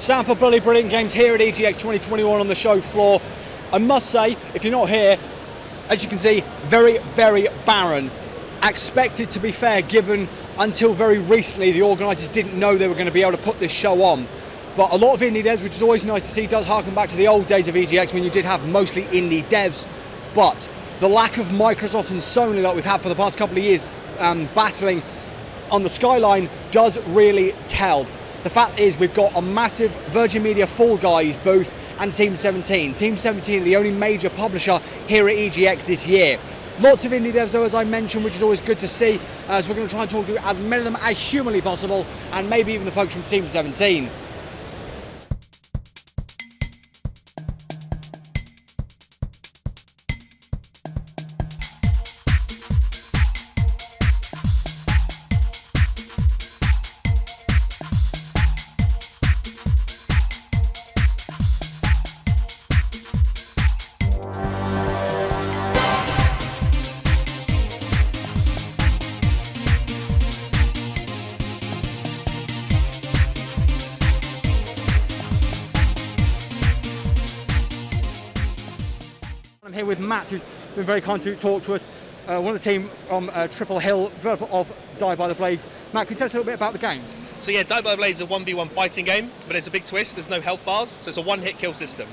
Sam for Bloody Brilliant Games here at EGX 2021 on the show floor. I must say, if you're not here, as you can see, very, very barren. Expected, to be fair, given until very recently the organisers didn't know they were going to be able to put this show on. But a lot of indie devs, which is always nice to see, does harken back to the old days of EGX when you did have mostly indie devs. But the lack of Microsoft and Sony like we've had for the past couple of years battling on the skyline does really tell. The fact is we've got a massive Virgin Media Fall Guys booth and Team 17. Team 17 are the only major publisher here at EGX this year. Lots of indie devs though, as I mentioned, which is always good to see, as we're going to try and talk to as many of them as humanly possible, and maybe even the folks from Team 17. I'm here with Matt, who's been very kind to talk to us, one of the team from Triple Hill, developer of Die by the Blade. Matt, can you tell us a little bit about the game? So yeah, Die by the Blade is a 1v1 fighting game, but there's a big twist, there's no health bars, so it's a one-hit kill system.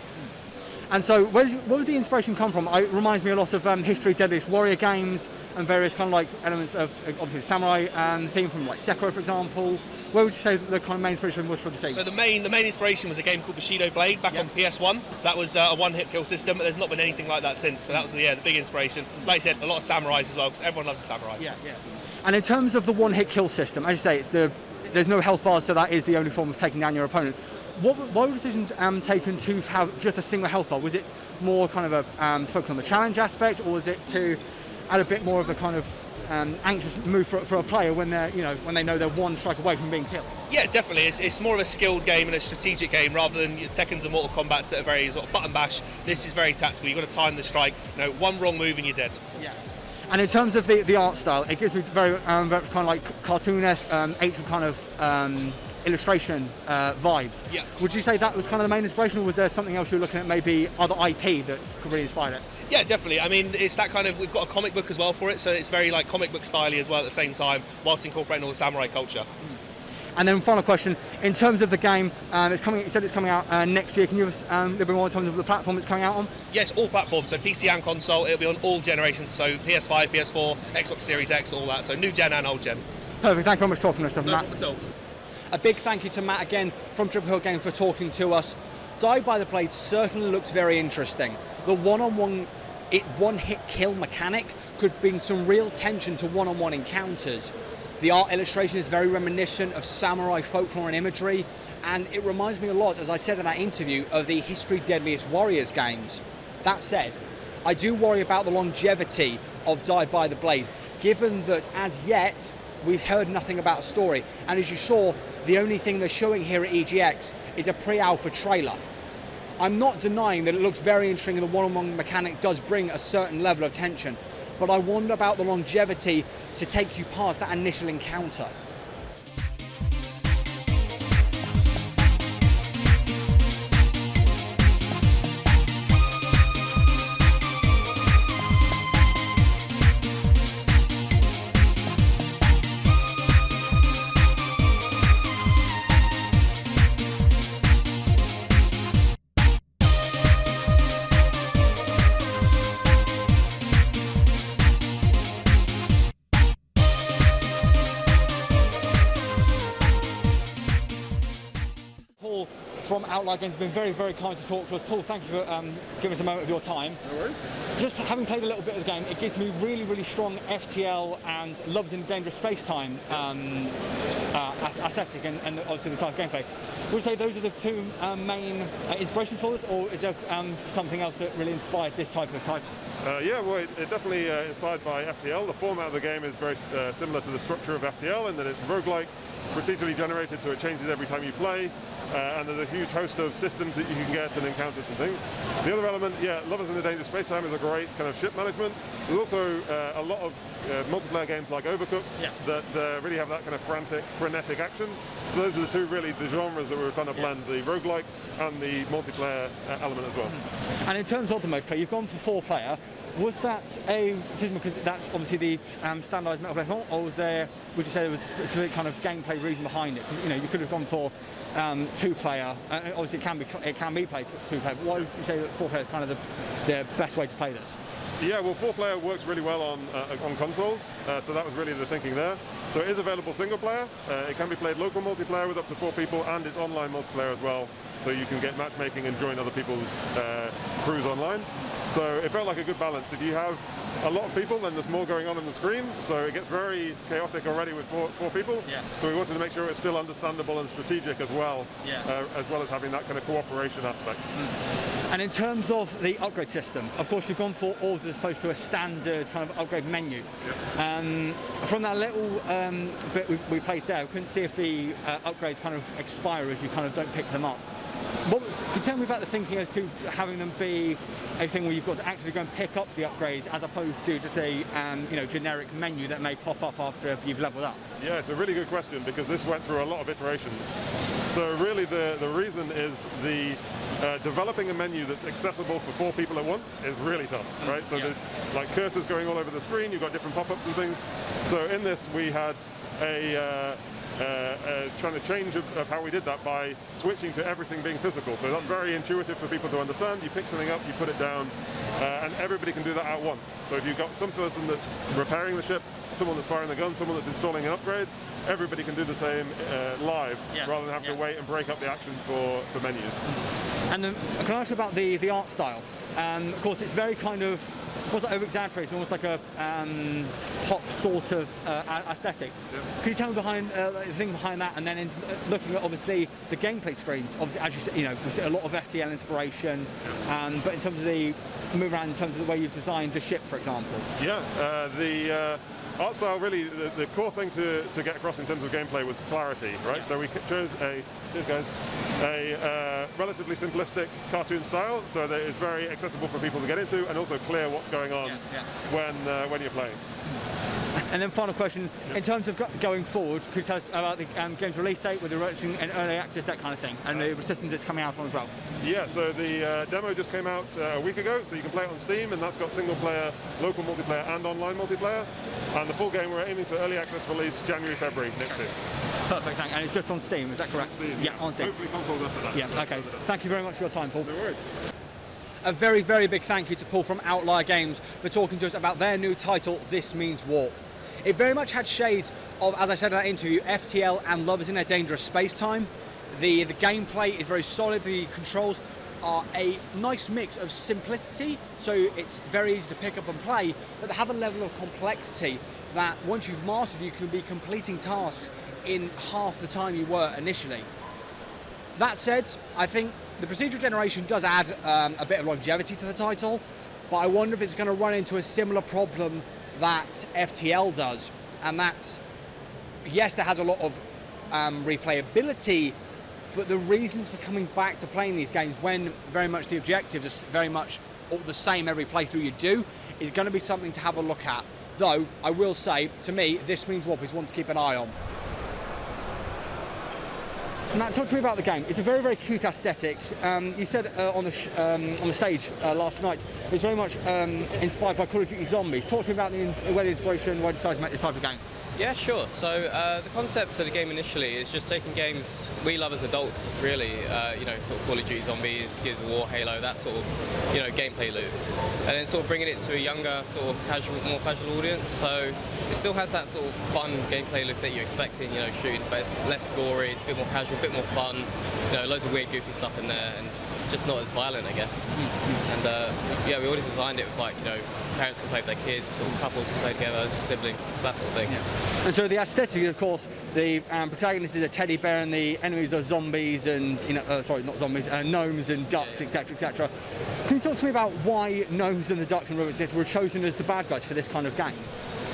And so, where does the inspiration come from? It reminds me a lot of History Deadliest Warrior games and various kind of like elements of obviously samurai and theme from like Sekiro, for example. Where would you say the kind of main inspiration was for the scene? So the main inspiration was a game called Bushido Blade back on PS1. So that was a one-hit kill system, but there's not been anything like that since. So that was the big inspiration. Like I said, a lot of samurais as well, because everyone loves a samurai. Yeah. And in terms of the one-hit kill system, as you say, there's no health bars, so that is the only form of taking down your opponent. Why was the decision taken to have just a single health bar? Was it more kind of a focus on the challenge aspect, or was it to add a bit more of a kind of anxious move for a player when they know they're one strike away from being killed? Yeah, definitely. It's more of a skilled game and a strategic game rather than Tekken's and Mortal Kombat's that are very sort of button bash. This is very tactical. You've got to time the strike. One wrong move and you're dead. Yeah. And in terms of the art style, it gives me very kind of like cartoonesque, ancient kind of illustration vibes. Yeah. Would you say that was kind of the main inspiration, or was there something else you were looking at, maybe other IP that really inspired it? Yeah, definitely. I mean, it's that kind of, we've got a comic book as well for it, so it's very like comic book style-y as well at the same time, whilst incorporating all the samurai culture. And then final question, in terms of the game, you said it's coming out next year. Can you give us a little bit more in terms of the platform it's coming out on? Yes, all platforms, so PC and console. It'll be on all generations, so PS5, PS4, Xbox Series X, all that, so new gen and old gen. Perfect, thank you very much for talking to us, Matt. No problem at all. A big thank you to Matt again from Triple Hill Games for talking to us. Die by the Blade certainly looks very interesting. The one-hit kill mechanic could bring some real tension to one-on-one encounters. The art illustration is very reminiscent of samurai folklore and imagery, and it reminds me a lot, as I said in that interview, of the History Deadliest Warriors games. That said, I do worry about the longevity of Die by the Blade, given that as yet we've heard nothing about a story, and as you saw, the only thing they're showing here at EGX is a pre-alpha trailer. I'm not denying that it looks very interesting and the one-on-one mechanic does bring a certain level of tension, but I wonder about the longevity to take you past that initial encounter. From Outlier Games has been very, very kind to talk to us. Paul, thank you for giving us a moment of your time. No worries. Just having played a little bit of the game, it gives me really, really strong FTL and Loves in Dangerous Space-Time aesthetic and obviously the type of gameplay. Would you say those are the two main inspirations for it, or is there something else that really inspired this type of title? Yeah, well, it definitely inspired by FTL. The format of the game is very similar to the structure of FTL in that it's roguelike, procedurally generated, so it changes every time you play, and there's a huge huge host of systems that you can get and encounters and things. The other element, yeah, Lovers in a Dangerous Space-Time is a great kind of ship management. There's also a lot of multiplayer games like Overcooked that really have that kind of frenetic action. So those are the genres that we're trying to blend, the roguelike and the multiplayer element as well. And in terms of the multiplayer, you've gone for 4-player. Was that a decision because that's obviously the standardised multiplayer form, or was there, would you say there was a specific kind of gameplay reason behind it? Because you could have gone for 2-player. Obviously, it can be played 2-player. But why would you say that 4-player is kind of the best way to play this? Yeah, well, 4-player works really well on consoles, so that was really the thinking there. So it is available single player. It can be played local multiplayer with up to 4 people, and it's online multiplayer as well. So you can get matchmaking and join other people's crews online. So it felt like a good balance. If you have a lot of people, then there's more going on the screen, so it gets very chaotic already with four people. Yeah. So we wanted to make sure it's still understandable and strategic as well, as well as having that kind of cooperation aspect. And in terms of the upgrade system, of course you've gone for orbs as opposed to a standard kind of upgrade menu. From that little bit we played there, we couldn't see if the upgrades kind of expire as you kind of don't pick them up. Could you tell me about the thinking as to having them be a thing where you've got to actually go and pick up the upgrades as opposed to just a generic menu that may pop up after you've leveled up? Yeah, it's a really good question because this went through a lot of iterations. So really the reason is the developing a menu that's accessible for 4 people at once is really tough, right? So there's like cursors going all over the screen, you've got different pop-ups and things. So in this we had trying to change of how we did that by switching to everything being physical. So that's very intuitive for people to understand. You pick something up, you put it down, and everybody can do that at once. So if you've got some person that's repairing the ship, someone that's firing the gun, someone that's installing an upgrade, everybody can do the same live, rather than having to wait and break up the action for menus. And then, can I ask you about the art style? Of course, it's very kind of, almost like over-exaggerated, almost like a pop sort of aesthetic. Can you tell me behind the thing behind that, and then looking at obviously the gameplay screens? Obviously, as you said, we see a lot of FTL inspiration, but in terms of the move around, in terms of the way you've designed the ship, for example. Yeah, the art style really, the core thing to get across in terms of gameplay was clarity, right? So we chose a relatively simplistic cartoon style, so that it's very accessible for people to get into, and also clear what's going on when you're playing. And then final question, in terms of going forward, could you tell us about the game's release date, with the launching and early access, that kind of thing, and the systems it's coming out on as well? Yeah, so the demo just came out a week ago, so you can play it on Steam, and that's got single player, local multiplayer and online multiplayer. And the full game we're aiming for early access release January, February next year. Perfect, thank you. And it's just on Steam, is that correct? On Steam, yeah, on Steam. Hopefully consoles after that. Yeah, okay. Thank you very much for your time, Paul. No worries. A very, very big thank you to Paul from Outlier Games for talking to us about their new title, This Means Warp. It very much had shades of, as I said in that interview, FTL and Lovers in a Dangerous Space-Time. The gameplay is very solid, the controls are a nice mix of simplicity, so it's very easy to pick up and play, but they have a level of complexity that once you've mastered, you can be completing tasks in half the time you were initially. That said, I think the procedural generation does add a bit of longevity to the title, but I wonder if it's going to run into a similar problem that FTL does, and that's, yes, there has a lot of replayability, but the reasons for coming back to playing these games when very much the objectives are very much all the same every playthrough you do is going to be something to have a look at. Though, I will say, to me, This Means Warp is one to keep an eye on. Matt, talk to me about the game. It's a very, very cute aesthetic. You said on the stage last night, it's very much inspired by Call of Duty Zombies. Talk to me about where the inspiration, why you decided to make this type of game. Yeah, sure. So the concept of the game initially is just taking games we love as adults, really, sort of Call of Duty Zombies, Gears of War, Halo, that sort of, gameplay loop, and then sort of bringing it to a younger, sort of more casual audience. So it still has that sort of fun gameplay loop that you're expecting, shooting, but it's less gory, it's a bit more casual, a bit more fun, loads of weird, goofy stuff in there, and just not as violent, I guess. And we always designed it with parents can play with their kids, or couples can play together, just siblings, that sort of thing. Yeah. And so the aesthetic, of course, the protagonist is a teddy bear, and the enemies are zombies and gnomes and ducks, etc., etc. Can you talk to me about why gnomes and the ducks and rabbits were chosen as the bad guys for this kind of game?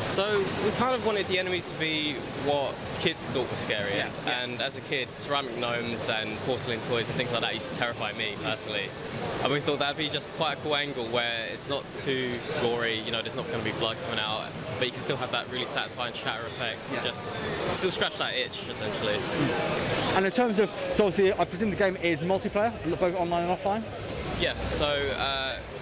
So we kind of wanted the enemies to be what kids thought was scary. Yeah. And as a kid, ceramic gnomes and porcelain toys and things like that used to terrify me personally. And we thought that'd be just quite a cool angle where it's not too gory, you know, there's not going to be blood coming out, but you can still have that really satisfying shatter effect and just still scratch that itch, essentially. And in terms of, so obviously I presume the game is multiplayer, both online and offline? Yeah, so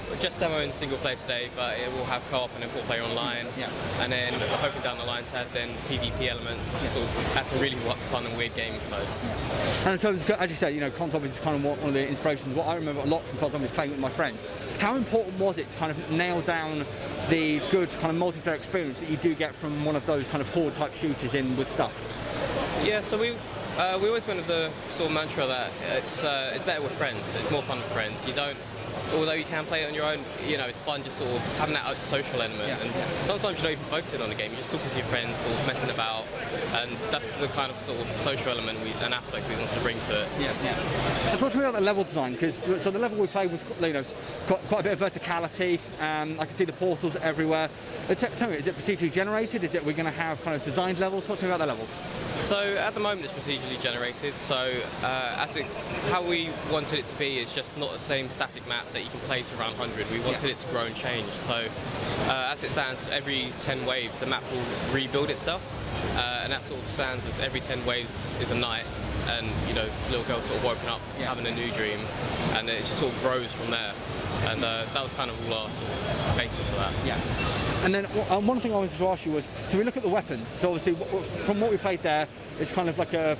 we're just demoing single player today, but it will have co-op and then 4-player online. Yeah. And then we're hoping down the line to add then PvP elements, just sort of add some really fun and weird game modes. And in terms of, as you said, you know, COD Zombies is kind of one of the inspirations. What I remember a lot from COD Zombies playing with my friends. How important was it to kind of nail down the good kind of multiplayer experience that you do get from one of those kind of horde type shooters in with stuff? Yeah, so we always went with the sort of mantra that it's better with friends. It's more fun with friends. You don't, although you can play it on your own, you know, it's fun just sort of having that social element. Yeah. And sometimes you're not even focusing on the game. You're just talking to your friends, sort of messing about, and that's the kind of sort of social element, an aspect we wanted to bring to it. Yeah. And talk to me about the level design, because so the level we played was, you know, quite a bit of verticality. I can see the portals everywhere. Tell me, is it procedurally generated? Is it we're going to have kind of designed levels? Talk to me about the levels. So at the moment it's procedurally generated. So how we wanted it to be is just not the same static map that you can play to around 100. We wanted it to grow and change. So as it stands, every 10 waves the map will rebuild itself, and that sort of stands as every 10 waves is a night, and you know, little girl sort of woken up having a new dream, and it just sort of grows from there. And that was kind of all our sort of basis for that. Yeah. And then one thing I wanted to ask you was, so we look at the weapons. So obviously, from what we played there, it's kind of like a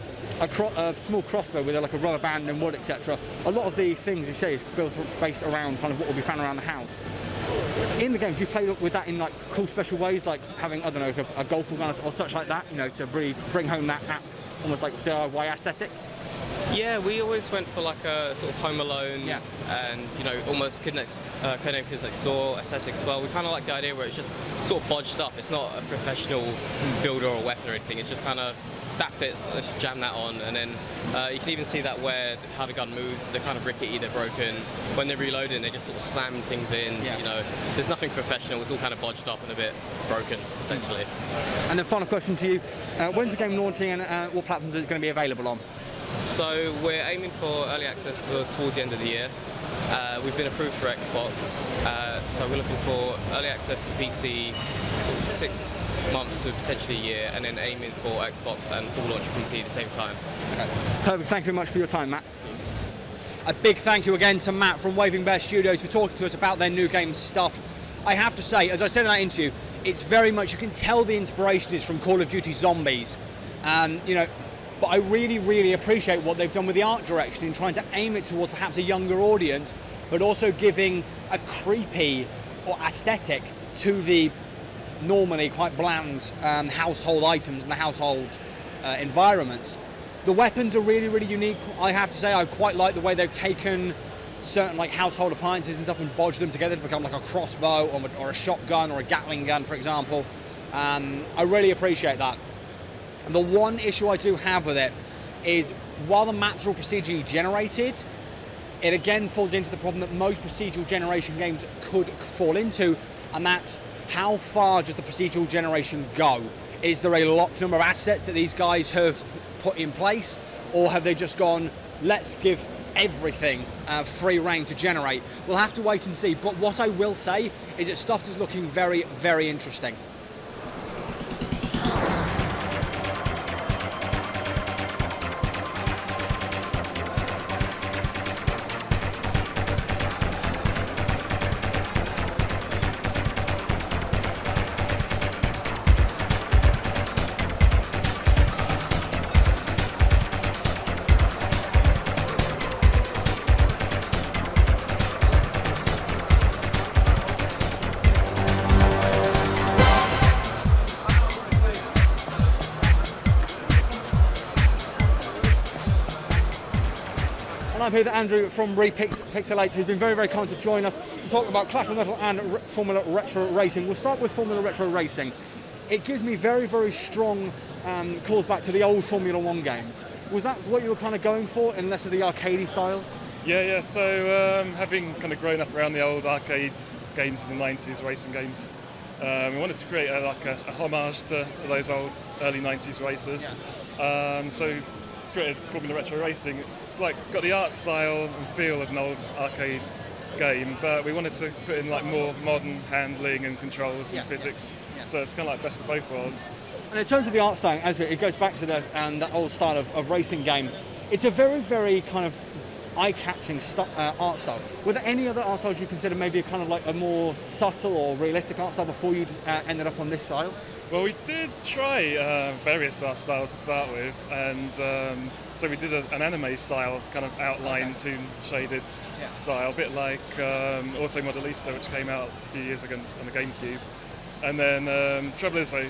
small crossbow with like a rubber band and wood, etc. A lot of the things you say is based around kind of what will be found around the house. In the game, do you play with that in like cool special ways, like having, I don't know, a golf ball gun or such like that, you know, to bring home that almost like DIY aesthetic? Yeah, we always went for like a sort of Home Alone and, you know, almost Codename Kids Next Door aesthetic as well. We kind of like the idea where it's just sort of bodged up. It's not a professional builder or weapon or anything. It's just kind of, that fits, let's just jam that on. And then you can even see that where how the gun moves, they're kind of rickety, they're broken. When they're reloading, they just sort of slam things in, you know. There's nothing professional, it's all kind of bodged up and a bit broken, essentially. And then final question to you, when's the game launching and what platforms is it going to be available on? So we're aiming for early access towards the end of the year. We've been approved for Xbox, so we're looking for early access for PC, sort of 6 months to potentially a year, and then aiming for Xbox and full launch of PC at the same time. Okay. Perfect. Thank you very much for your time, Matt. A big thank you again to Matt from Waving Bear Studios for talking to us about their new game stuff. I have to say, as I said in that interview, it's very much, you can tell the inspiration is from Call of Duty Zombies. You know, but I really, really appreciate what they've done with the art direction in trying to aim it towards perhaps a younger audience, but also giving a creepy or aesthetic to the normally quite bland household items and the household environments. The weapons are really, really unique. I have to say, I quite like the way they've taken certain like household appliances and stuff and bodged them together to become like a crossbow or a shotgun or a Gatling gun, for example. I really appreciate that. The one issue I do have with it is, while the maps are all procedurally generated, it again falls into the problem that most procedural generation games could fall into, and that's how far does the procedural generation go? Is there a locked number of assets that these guys have put in place, or have they just gone, let's give everything free reign to generate? We'll have to wait and see, but what I will say is that stuff is looking very, very interesting. I'm here with Andrew from Repixelate, who's been very, very kind to join us to talk about Clash of Metal and Formula Retro Racing. We'll start with Formula Retro Racing. It gives me very, very strong calls back to the old Formula 1 games. Was that what you were kind of going for, in less of the arcadey style? Yeah. So having kind of grown up around the old arcade games in the 90s, racing games, We wanted to create a homage to those old early 90s racers. So created Formula Retro Racing. It's like got the art style and feel of an old arcade game, but we wanted to put in like more modern handling and controls and physics. So it's kind of like best of both worlds. And in terms of the art style, as it goes back to the old style of racing game, it's a very, very kind of eye-catching art style. Were there any other art styles you consider maybe kind of like a more subtle or realistic art style before you ended up on this style? Well, we did try various art styles to start with, and so we did an anime style kind of outline, toon shaded style, a bit like Auto Modelista, which came out a few years ago on the GameCube. And then trouble is, though,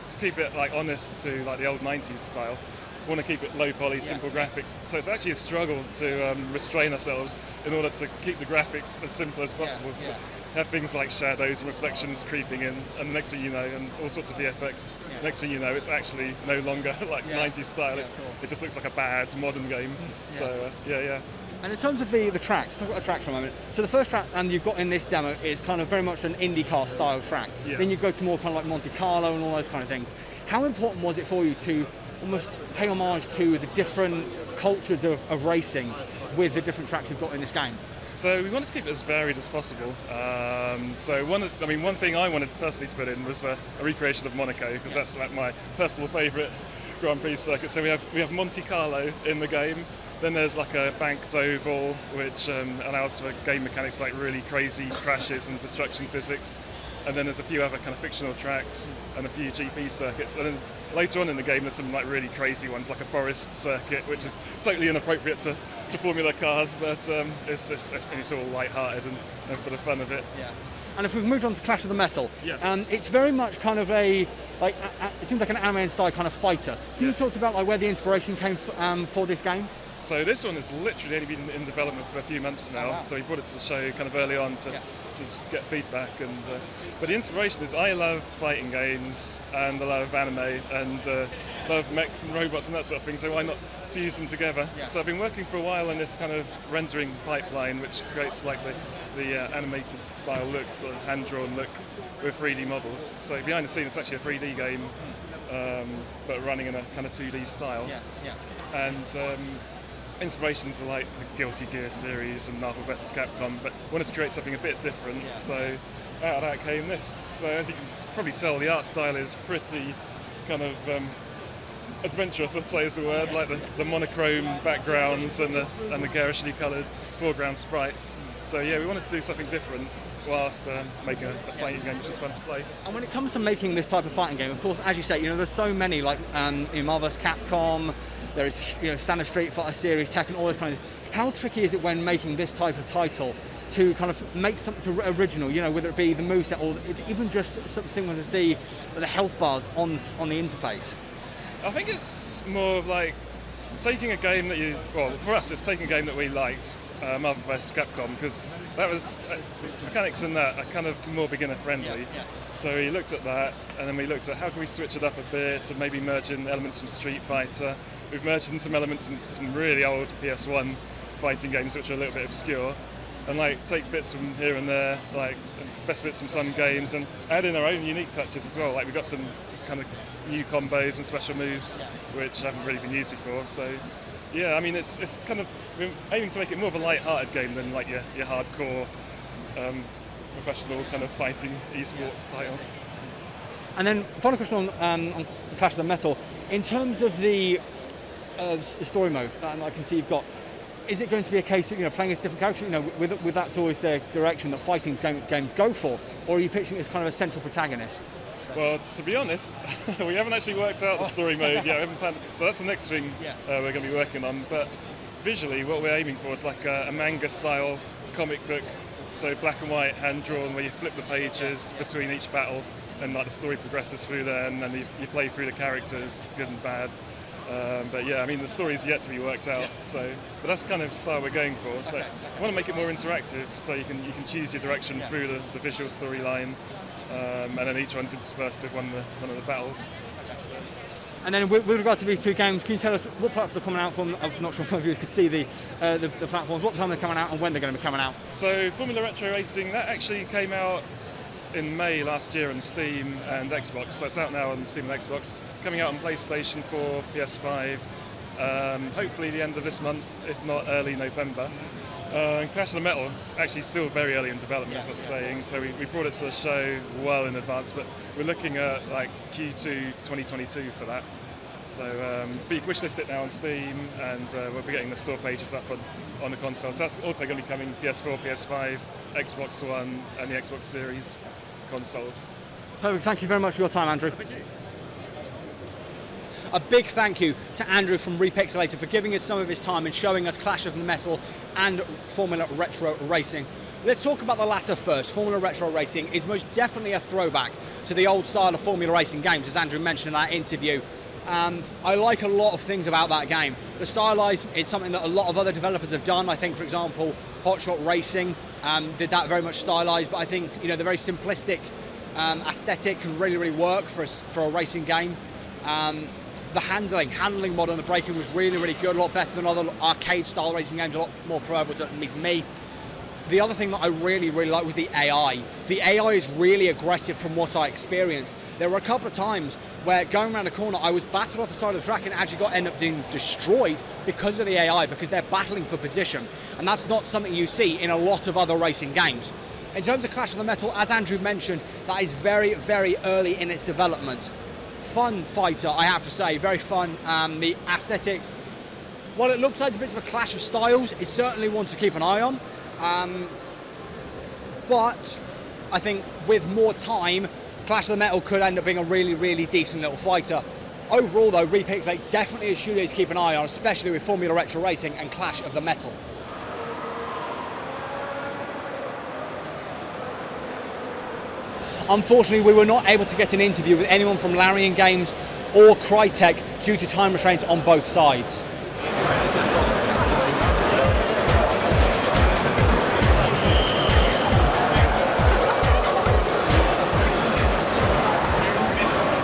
to keep it like honest to like the old 90s style, we want to keep it low poly, simple graphics. So it's actually a struggle to restrain ourselves in order to keep the graphics as simple as possible. So have things like shadows and reflections creeping in, and the next thing you know, and all sorts of VFX. Next thing you know, it's actually no longer like 90s style. It just looks like a bad modern game. So And in terms of the tracks, talk about the tracks for a moment. So the first track you've got in this demo is kind of very much an IndyCar style track. Then you go to more kind of like Monte Carlo and all those kind of things. How important was it for you to almost pay homage to the different cultures of racing with the different tracks you've got in this game? So we wanted to keep it as varied as possible. So one thing I wanted personally to put in was a recreation of Monaco, because that's like my personal favourite Grand Prix circuit. So we have Monte Carlo in the game. Then there's like a banked oval, which allows for game mechanics like really crazy crashes and destruction physics. And then there's a few other kind of fictional tracks and a few GP circuits. And then later on in the game, there's some like really crazy ones, like a forest circuit, which is totally inappropriate to Formula cars, but it's all light-hearted and for the fun of it. And if we've moved on to Clash of the Metal, it's very much kind of it seems like an anime style kind of fighter. Can you talk about like where the inspiration came for this game? So this one has literally only been in development for a few months now. So we brought it to the show kind of early on to get feedback. But the inspiration is I love fighting games and I love anime and love mechs and robots and that sort of thing. So why not fuse them together? So I've been working for a while on this kind of rendering pipeline, which creates like the animated style look, sort of hand-drawn look with 3D models. So behind the scenes, it's actually a 3D game, but running in a kind of 2D style. And inspirations are like the Guilty Gear series and Marvel vs. Capcom, but wanted to create something a bit different, so out of that came this. So as you can probably tell, the art style is pretty kind of adventurous, I'd say is the word, like the monochrome backgrounds and the garishly coloured foreground sprites. So yeah, we wanted to do something different whilst making a fighting game which is fun to play. And when it comes to making this type of fighting game, of course, as you say, there's so many, like Marvel vs. Capcom, there is standard Street Fighter series, Tekken, all those kind of things. How tricky is it when making this type of title to kind of make something original, whether it be the moveset or even just something as the health bars on the interface? I think it's more of like taking a game that for us, it's taking a game that we liked, Marvel vs. Capcom, because that was mechanics in that are kind of more beginner friendly. So we looked at that, and then we looked at how can we switch it up a bit to maybe merge in elements from Street Fighter. We've merged in some elements from some really old PS1 fighting games which are a little bit obscure, and like take bits from here and there, like best bits from some games, and add in our own unique touches as well. Like we've got some kind of new combos and special moves which haven't really been used before. So yeah, I mean it's kind of, we're aiming to make it more of a light-hearted game than like your hardcore professional kind of fighting esports title. And then final question on Clash of the Metal, in terms of the story mode that I can see you've got, is it going to be a case of playing as different characters? With that's always the direction that fighting games go for, or are you pitching it as kind of a central protagonist? Well, to be honest, we haven't actually worked out the story mode yet. We haven't planned, so that's the next thing we're going to be working on. But visually, what we're aiming for is like a manga-style comic book, so black and white, hand-drawn, where you flip the pages between each battle, and like the story progresses through there, and then you play through the characters, good and bad. But yeah, I mean the story's yet to be worked out. But that's kind of style we're going for. So I want to make it more interactive, so you can choose your direction through the visual storyline, and then each one's interspersed with one of the battles. And then with regard to these two games, can you tell us what platforms they're coming out from? I'm not sure if my viewers could see the platforms, what time they're coming out and when they're going to be coming out. So Formula Retro Racing, that actually came out in May last year on Steam and Xbox, so it's out now on Steam and Xbox, coming out on PlayStation 4, PS5, hopefully the end of this month, if not early November. And Clash of the Metal is actually still very early in development, as I was saying, so we brought it to the show well in advance, but we're looking at like Q2 2022 for that. So but you can wishlist it now on Steam, and we'll be getting the store pages up on the consoles. That's also going to be coming PS4, PS5, Xbox One, and the Xbox Series consoles. Perfect. Thank you very much for your time, Andrew. Thank you. A big thank you to Andrew from Repixelated for giving us some of his time and showing us Clash of the Metal and Formula Retro Racing. Let's talk about the latter first. Formula Retro Racing is most definitely a throwback to the old style of Formula Racing games, as Andrew mentioned in that interview. I like a lot of things about that game. The stylized is something that a lot of other developers have done. I think, for example, Hot Shot Racing did that very much stylized, but I think the very simplistic aesthetic can really work for a racing game. The handling mod on the braking was really good, a lot better than other arcade style racing games, a lot more preferable to at least me. The other thing that I really liked was the AI. The AI is really aggressive from what I experienced. There were a couple of times where going around a corner, I was battered off the side of the track and actually end up being destroyed because of the AI, because they're battling for position. And that's not something you see in a lot of other racing games. In terms of Clash of the Metal, as Andrew mentioned, that is very early in its development. Fun fighter, I have to say, very fun. The aesthetic, while it looks like it's a bit of a clash of styles, it's certainly one to keep an eye on. But I think with more time, Clash of the Metal could end up being a really decent little fighter. Overall though, Repixelate definitely a studio to keep an eye on, especially with Formula Retro Racing and Clash of the Metal. Unfortunately, we were not able to get an interview with anyone from Larian Games or Crytek due to time restraints on both sides.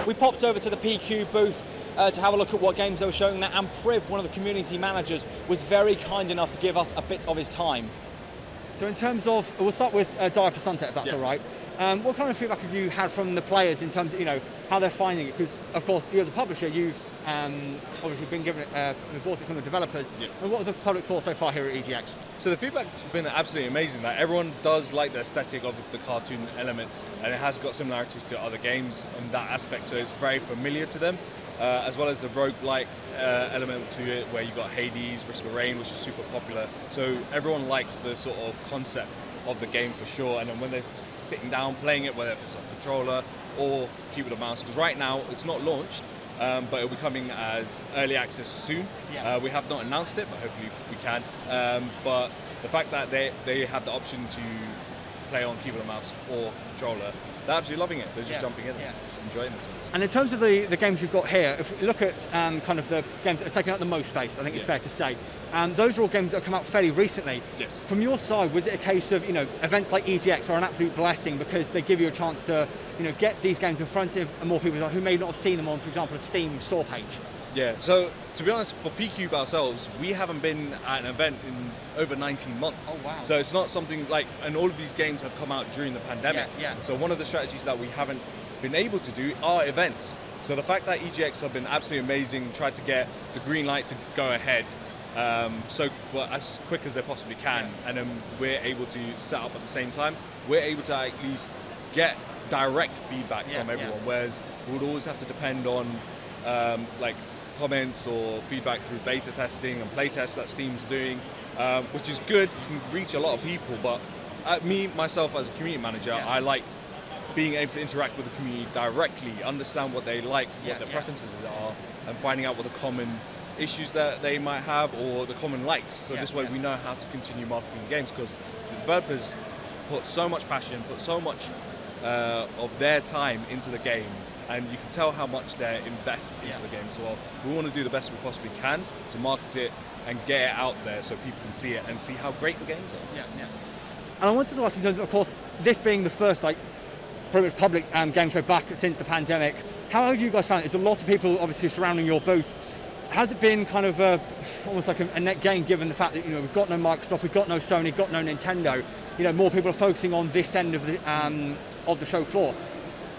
We popped over to the PQ booth to have a look at what games they were showing there, and Priv, one of the community managers, was very kind enough to give us a bit of his time. So in terms of, we'll start with Dive to Sunset, if that's all right. What kind of feedback have you had from the players in terms of, how they're finding it? Because, of course, you as a publisher, you've obviously been given it, bought it from the developers. Yeah. And what have the public thought so far here at EGX? So the feedback's been absolutely amazing. Like, everyone does like the aesthetic of the cartoon element, and it has got similarities to other games in that aspect, so it's very familiar to them. As well as the roguelike element to it, where you've got Hades, Risk of Rain, which is super popular. So everyone likes the sort of concept of the game for sure. And then when they're sitting down playing it, whether it's on controller or keyboard and mouse, because right now it's not launched, but it'll be coming as early access soon. Yeah. We have not announced it, but hopefully we can. But the fact that they have the option to play on keyboard and mouse or controller, they're absolutely loving it. They're just jumping in, just enjoying themselves. And in terms of the games you've got here, if we look at kind of the games that are taking up the most space, I think it's fair to say, those are all games that have come out fairly recently. Yes. From your side, was it a case of, events like EGX are an absolute blessing because they give you a chance to, get these games in front of more people who may not have seen them on, for example, a Steam store page? Yeah, so to be honest, for PQ ourselves, we haven't been at an event in over 19 months. Oh, wow. So it's not something like, and all of these games have come out during the pandemic. Yeah. So one of the strategies that we haven't been able to do are events. So the fact that EGX have been absolutely amazing, tried to get the green light to go ahead as quick as they possibly can, and then we're able to set up at the same time, we're able to at least get direct feedback from everyone, whereas we would always have to depend on comments or feedback through beta testing and play tests that Steam's doing, which is good. You can reach a lot of people, but myself as a community manager, I like being able to interact with the community directly, understand what they like, what their preferences are, and finding out what the common issues that they might have or the common likes. So this way we know how to continue marketing the games, because the developers put so much passion, put so much of their time into the game, and you can tell how much they invest into the game as well. We want to do the best we possibly can to market it and get it out there so people can see it and see how great the games are. And I wanted to ask, in terms of course, this being the first pretty much public game show back since the pandemic, how have you guys found it? There's a lot of people obviously surrounding your booth. has it been kind of almost like a net gain given the fact that we've got no Microsoft, we've got no Sony, got no Nintendo? More people are focusing on this end of the show floor.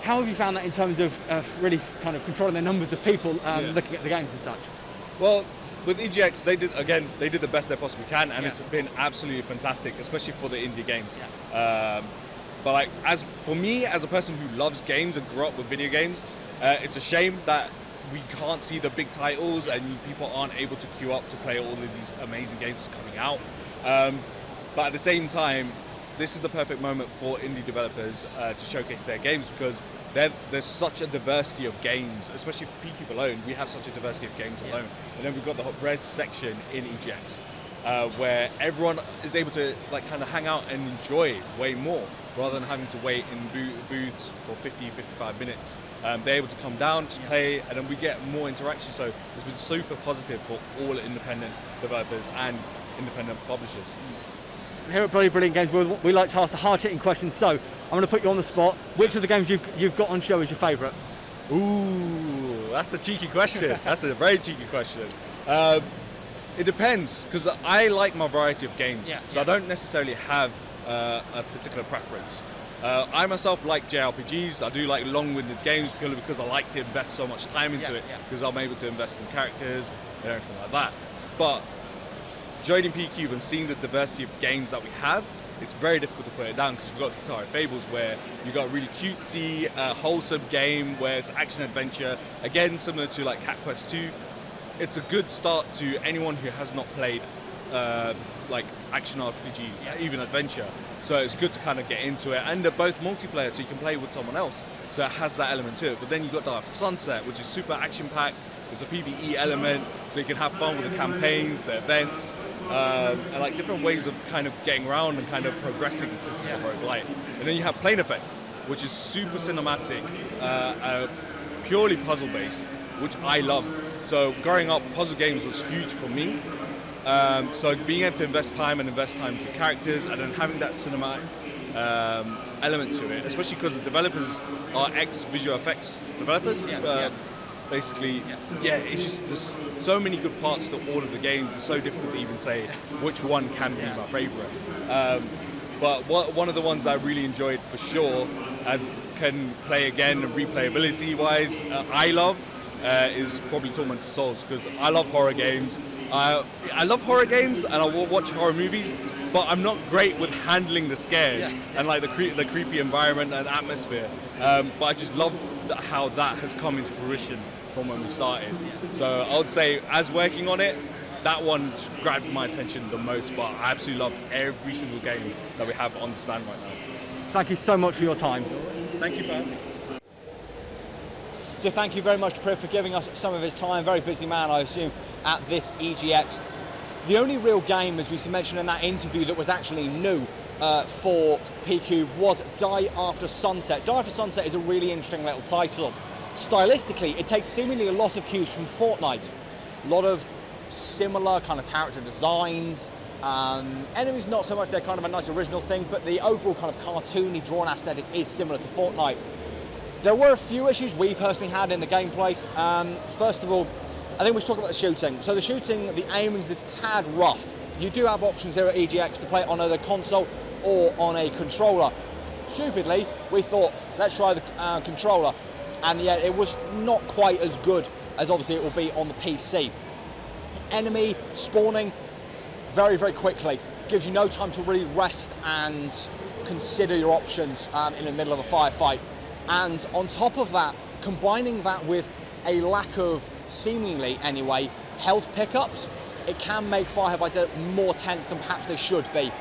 How have you found that in terms of really kind of controlling the numbers of people looking at the games and such? Well, with EGX, they did the best they possibly can, and it's been absolutely fantastic, especially for the indie games. But like, as for me, as a person who loves games and grew up with video games, it's a shame that we can't see the big titles and people aren't able to queue up to play all of these amazing games coming out. But at the same time, this is the perfect moment for indie developers to showcase their games, because there's such a diversity of games, especially for P-Cube alone. We have such a diversity of games alone. And then we've got the res section in EGX, where everyone is able to like kind of hang out and enjoy way more, rather than having to wait in booths for 50-55 minutes. They're able to come down, just play, and then we get more interaction. So it's been super positive for all independent developers and independent publishers. Here at Bloody Brilliant Games, we like to ask the hard-hitting questions, so I'm going to put you on the spot. Which of the games you've got on show is your favourite? Ooh, that's a cheeky question. That's a very cheeky question. It depends, because I like my variety of games, so I don't necessarily have a particular preference. I myself like JRPGs. I do like long-winded games purely because I like to invest so much time into it, because I'm able to invest in characters and everything like that. But joining P-Cube and seeing the diversity of games that we have, it's very difficult to put it down, because we've got Guitar Fables, where you've got a really cutesy, wholesome game where it's action adventure, again similar to like Cat Quest 2. It's a good start to anyone who has not played like action RPG, even adventure. So it's good to kind of get into it, and they're both multiplayer, so you can play with someone else. So it has that element to it. But then you've got Die After Sunset, which is super action-packed. There's a PvE element, so you can have fun with the campaigns, the events, and like different ways of kind of getting around and kind of progressing since it's a roguelite. And then you have Plane Effect, which is super cinematic, purely puzzle-based, which I love. So growing up, puzzle games was huge for me. So being able to invest time to characters, and then having that cinematic element to it, especially because the developers are ex-visual effects developers. Basically, it's just there's so many good parts to all of the games. It's so difficult to even say which one can be my favorite. But one of the ones that I really enjoyed for sure, and can play again replayability-wise, I love is probably Tormented Souls, because I love horror games. I love horror games, and I will watch horror movies, but I'm not great with handling the scares and like the creepy environment and atmosphere. But I just love how that has come into fruition from when we started. So I would say, as working on it, that one grabbed my attention the most, but I absolutely love every single game that we have on the stand right now. Thank you so much for your time. Thank you for having me. So thank you very much to Priv for giving us some of his time. Very busy man, I assume, at this EGX. The only real game, as we mentioned in that interview, that was actually new for P-Cube was Die After Sunset. Die After Sunset is a really interesting little title. Stylistically, it takes seemingly a lot of cues from Fortnite. A lot of similar kind of character designs. Enemies not so much, they're kind of a nice original thing, but the overall kind of cartoony drawn aesthetic is similar to Fortnite. There were a few issues we personally had in the gameplay. First of all, I think we should talk about the shooting. So the shooting, the aiming is a tad rough. You do have options here at EGX to play it on either console or on a controller. Stupidly, we thought, let's try the controller. And yet it was not quite as good as obviously it will be on the PC. Enemy spawning very, very quickly. Gives you no time to really rest and consider your options in the middle of a firefight. And on top of that, combining that with a lack of, seemingly anyway, health pickups, it can make firefights more tense than perhaps they should be.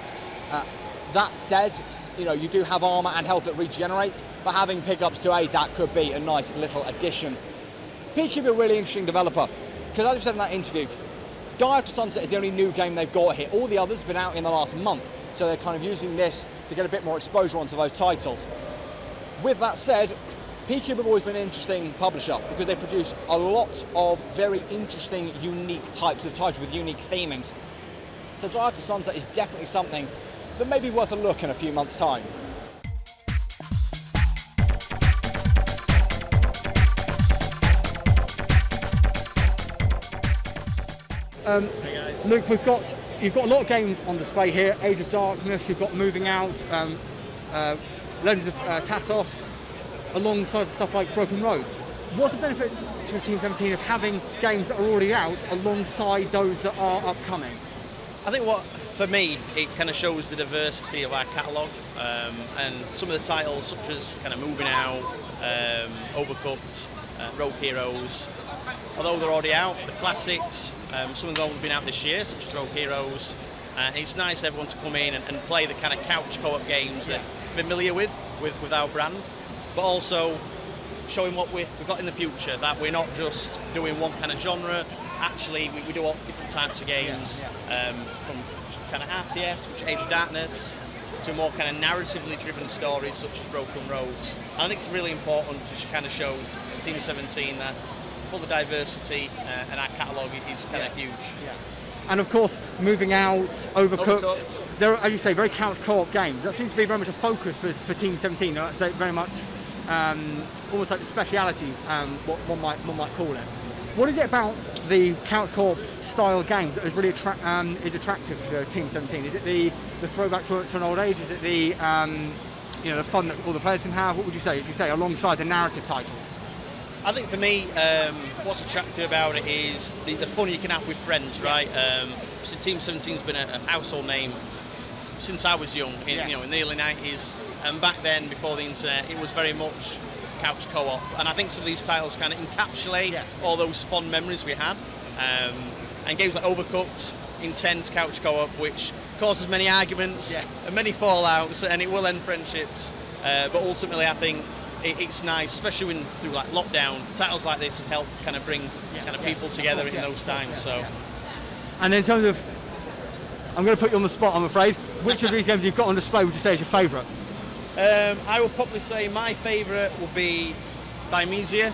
That said, you do have armor and health that regenerates, but having pickups to aid that could be a nice little addition. P-Cube are a really interesting developer, because as I said in that interview, Die After Sunset is the only new game they've got here. All the others have been out in the last month, so they're kind of using this to get a bit more exposure onto those titles. With that said, P-Cube have always been an interesting publisher because they produce a lot of very interesting, unique types of titles with unique themings. So Die After Sunset is definitely something that may be worth a look in a few months' time. Luke, you've got a lot of games on display here. Age of Darkness, you've got Moving Out, Legends of Tatos, alongside stuff like Broken Roads. What's the benefit to Team 17 of having games that are already out alongside those that are upcoming? I think for me, it kind of shows the diversity of our catalogue, and some of the titles such as kind of Moving Out, Overcooked, Rogue Heroes, although they're already out, the classics, some of them have been out this year, such as Rogue Heroes. It's nice for everyone to come in and play the kind of couch co-op games that you're familiar with our brand, but also showing what we've got in the future, that we're not just doing one kind of genre. Actually, we do all different types of games, from kind of RTS, which Age of Darkness, to more kind of narratively driven stories such as Broken Roads. And I think it's really important to kind of show Team 17 that full of diversity, and our catalogue is kind of huge. Yeah. And of course, Moving Out, Overcooked. They're, as you say, very couch co-op games. That seems to be very much a focus for Team 17. That's very much almost like the speciality, what one might call it. What is it about the couch co-op style games that is really is attractive for Team 17? Is it the throwback to an old age? Is it the the fun that all the players can have? What would you say? As you say, alongside the narrative titles. I think for me, what's attractive about it is the fun you can have with friends, right? So Team 17's been a household name since I was young, in the early 90s, and back then, before the internet, it was very much couch co-op, and I think some of these titles kind of encapsulate all those fond memories we had. And games like Overcooked, intense couch co-op, which causes many arguments and many fallouts, and it will end friendships. But ultimately, I think it's nice, especially through like lockdown. Titles like this have helped kind of bring people together in those times. And in terms of, I'm going to put you on the spot, I'm afraid. Which of these games you've got on display would you say is your favourite? I would probably say my favourite will be Thymesia.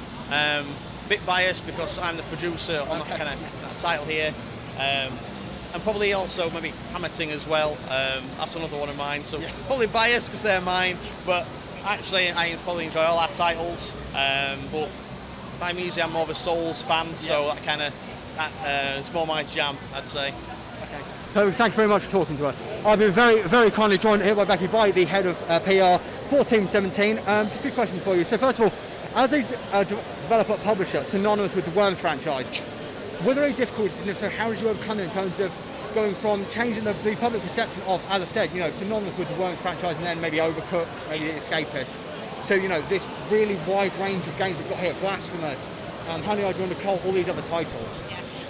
Bit biased because I'm the producer on that kind of that title here. And probably also maybe Hammerting as well. That's another one of mine. So probably biased because they're mine, but actually I probably enjoy all our titles. But Thymesia, I'm more of a Souls fan, so that kind of it's more my jam, I'd say. So thank you very much for talking to us. I've been very, very kindly joined here by Becky By, the head of PR for Team 17. Just a few questions for you. So first of all, as a developer publisher synonymous with the Worms franchise, were there any difficulties, and if so, how did you overcome it in terms of going from changing the public perception of, as I said, synonymous with the Worms franchise, and then maybe Overcooked, maybe The Escapist. So this really wide range of games we've got here, Blasphemous, Honey, I Joined a Cult, all these other titles.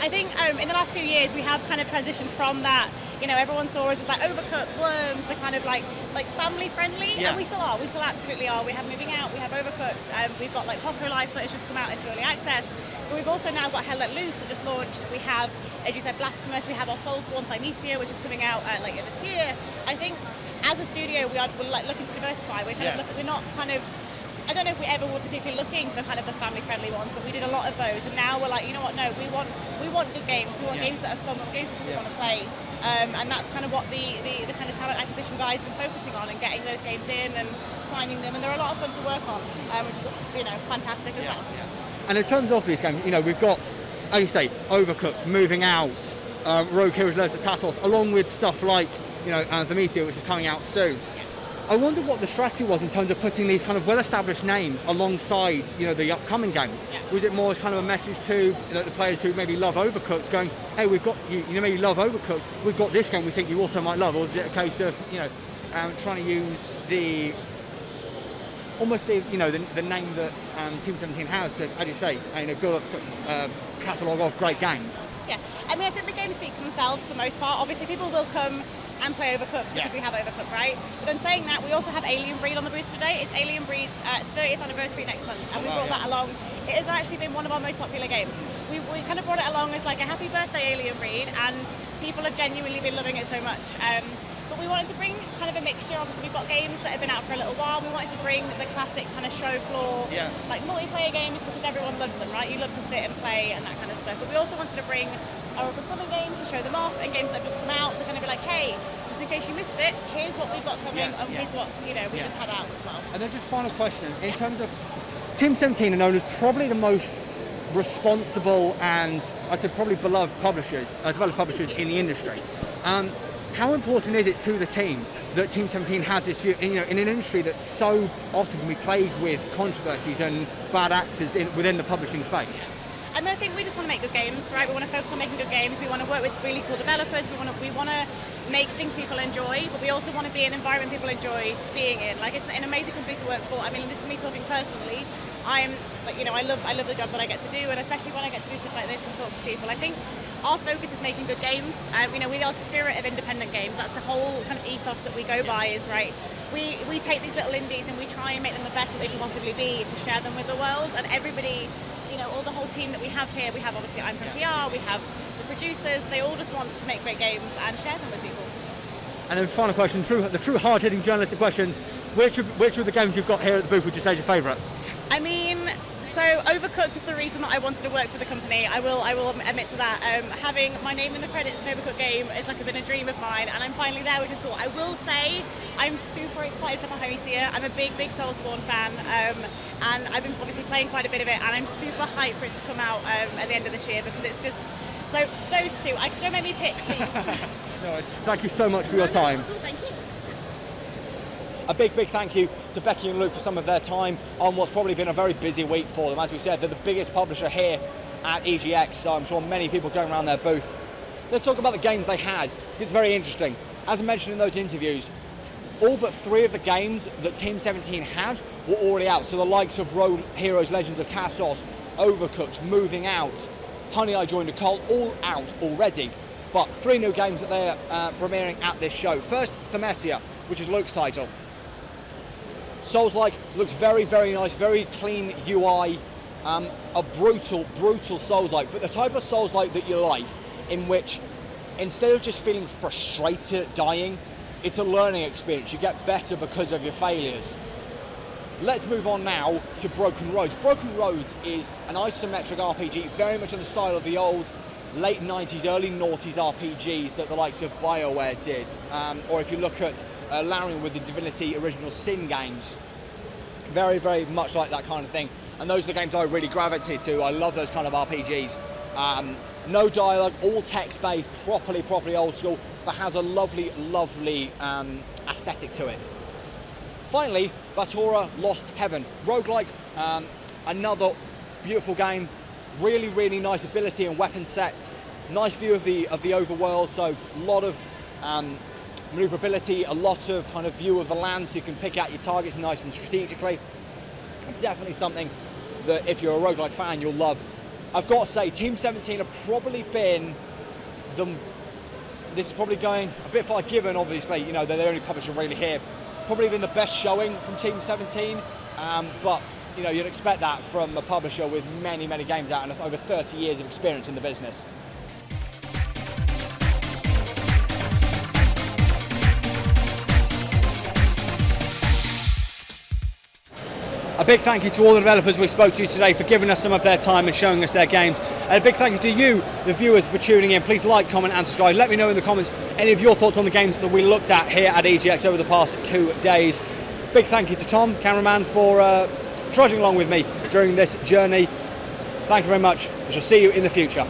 I think in the last few years we have kind of transitioned from that, everyone saw us as like Overcooked, Worms, the kind of like family friendly, and we still absolutely are. We have Moving Out, we have Overcooked, we've got like Hopper Life that has just come out into early access, but we've also now got Hell Let Loose that just launched. We have, as you said, Blasphemous, we have our Soulsborne Thymesia, which is coming out later this year. I think as a studio we're like looking to diversify. We're kind of we're not kind of, I don't know if we ever were particularly looking for kind of the family-friendly ones, but we did a lot of those, and now we're like, you know what? No, we want good games. We want games that are fun. We want games that people want to play, and that's kind of what the kind of talent acquisition guys have been focusing on, and getting those games in and signing them, and they're a lot of fun to work on, which is fantastic as well. And in terms of these games, we've got, as you say, Overcooked, Moving Out, Rogue Heroes, Legends of Tatos, along with stuff like Thymesia, which is coming out soon. I wonder what the strategy was in terms of putting these kind of well-established names alongside, the upcoming games. Was it more as kind of a message to the players who maybe love Overcooked, going, hey, we've got you maybe love Overcooked, we've got this game we think you also might love, or is it a case of trying to use the name that Team 17 has to, as you say, build up such a catalogue of great games? Yeah, I mean, I think the games speak for themselves for the most part. Obviously, people will come and play Overcooked because we have Overcooked, right? But then saying that, we also have Alien Breed on the booth today. It's Alien Breed's 30th anniversary next month, and we brought that along. It has actually been one of our most popular games. We kind of brought it along as like a happy birthday Alien Breed, and people have genuinely been loving it so much. But we wanted to bring kind of a mixture. Obviously, we've got games that have been out for a little while. We wanted to bring the classic kind of show floor, like multiplayer games, because everyone loves them, right? You love to sit and play and that kind of stuff. But we also wanted to bring our up-and-coming games to show them off, and games that have just come out to kind of be like, hey, just in case you missed it, here's what we've got coming, and here's what's we just had out as well. And then just final question, in terms of Team 17 are known as probably the most responsible and I'd say probably beloved publishers, developed publishers in the industry. How important is it to the team that Team 17 has this year, in an industry that's so often can be plagued with controversies and bad actors within the publishing space? I mean, I think we just want to make good games, right? We want to focus on making good games. We want to work with really cool developers. We want to make things people enjoy, but we also want to be an environment people enjoy being in. Like, it's an amazing company to work for. I mean, this is me talking personally. I love the job that I get to do, and especially when I get to do stuff like this and talk to people. I think our focus is making good games. We are spirit of independent games. That's the whole kind of ethos that we go by. Is right. We take these little indies and we try and make them the best that they can possibly be to share them with the world. And everybody, all the whole team that we have here. We have obviously I'm from PR. We have the producers. They all just want to make great games and share them with people. And then final question, the true hard-hitting journalistic questions. Which of the games you've got here at the booth would you say is your favourite? I mean, so Overcooked is the reason that I wanted to work for the company. I will admit to that. Having my name in the credits in an Overcooked game is been a dream of mine, and I'm finally there, which is cool. I will say I'm super excited for Mahomisia. I'm a big Soulsborne fan, and I've been obviously playing quite a bit of it, and I'm super hyped for it to come out at the end of this year because it's just. So those two. Don't make me pick, please. No, thank you so much for your time. Thank you. A big thank you to Becky and Luke for some of their time on what's probably been a very busy week for them. As we said, they're the biggest publisher here at EGX, so I'm sure many people going around their booth. Let's talk about the games they had, because it's very interesting. As I mentioned in those interviews, all but 3 of the games that Team 17 had were already out. So the likes of Road Heroes Legends of Tassos, Overcooked, Moving Out, Honey, I Joined a Cult, all out already. But 3 new games that they're premiering at this show. First, Thymesia, which is Luke's title. Souls-like, looks very nice, very clean UI, a brutal Souls-like, but the type of Souls-like that you like, in which instead of just feeling frustrated at dying, it's a learning experience. You get better because of your failures. Let's move on now to Broken Roads. Broken Roads is an isometric RPG, very much in the style of the old late 90s, early noughties RPGs that the likes of BioWare did. Or if you look at Larian with the Divinity Original Sin games, very much like that kind of thing. And those are the games I really gravitate to. I love those kind of RPGs. No dialogue, all text-based, properly old school, but has a lovely aesthetic to it. Finally, Batora Lost Heaven. Roguelike, another beautiful game. Really nice ability and weapon set. Nice view of the overworld, so a lot of maneuverability, a lot of kind of view of the land, so you can pick out your targets nice and strategically. Definitely something that if you're a roguelike fan, you'll love. I've got to say, Team 17 have probably been this is probably going a bit far, given obviously, they're the only publisher really here. Probably been the best showing from Team 17, but you'd expect that from a publisher with many games out and over 30 years of experience in the business. A big thank you to all the developers we spoke to today for giving us some of their time and showing us their games. And a big thank you to you, the viewers, for tuning in. Please like, comment and subscribe. Let me know in the comments any of your thoughts on the games that we looked at here at EGX over the past 2 days. Big thank you to Tom, cameraman, for trudging along with me during this journey. Thank you very much. I shall see you in the future.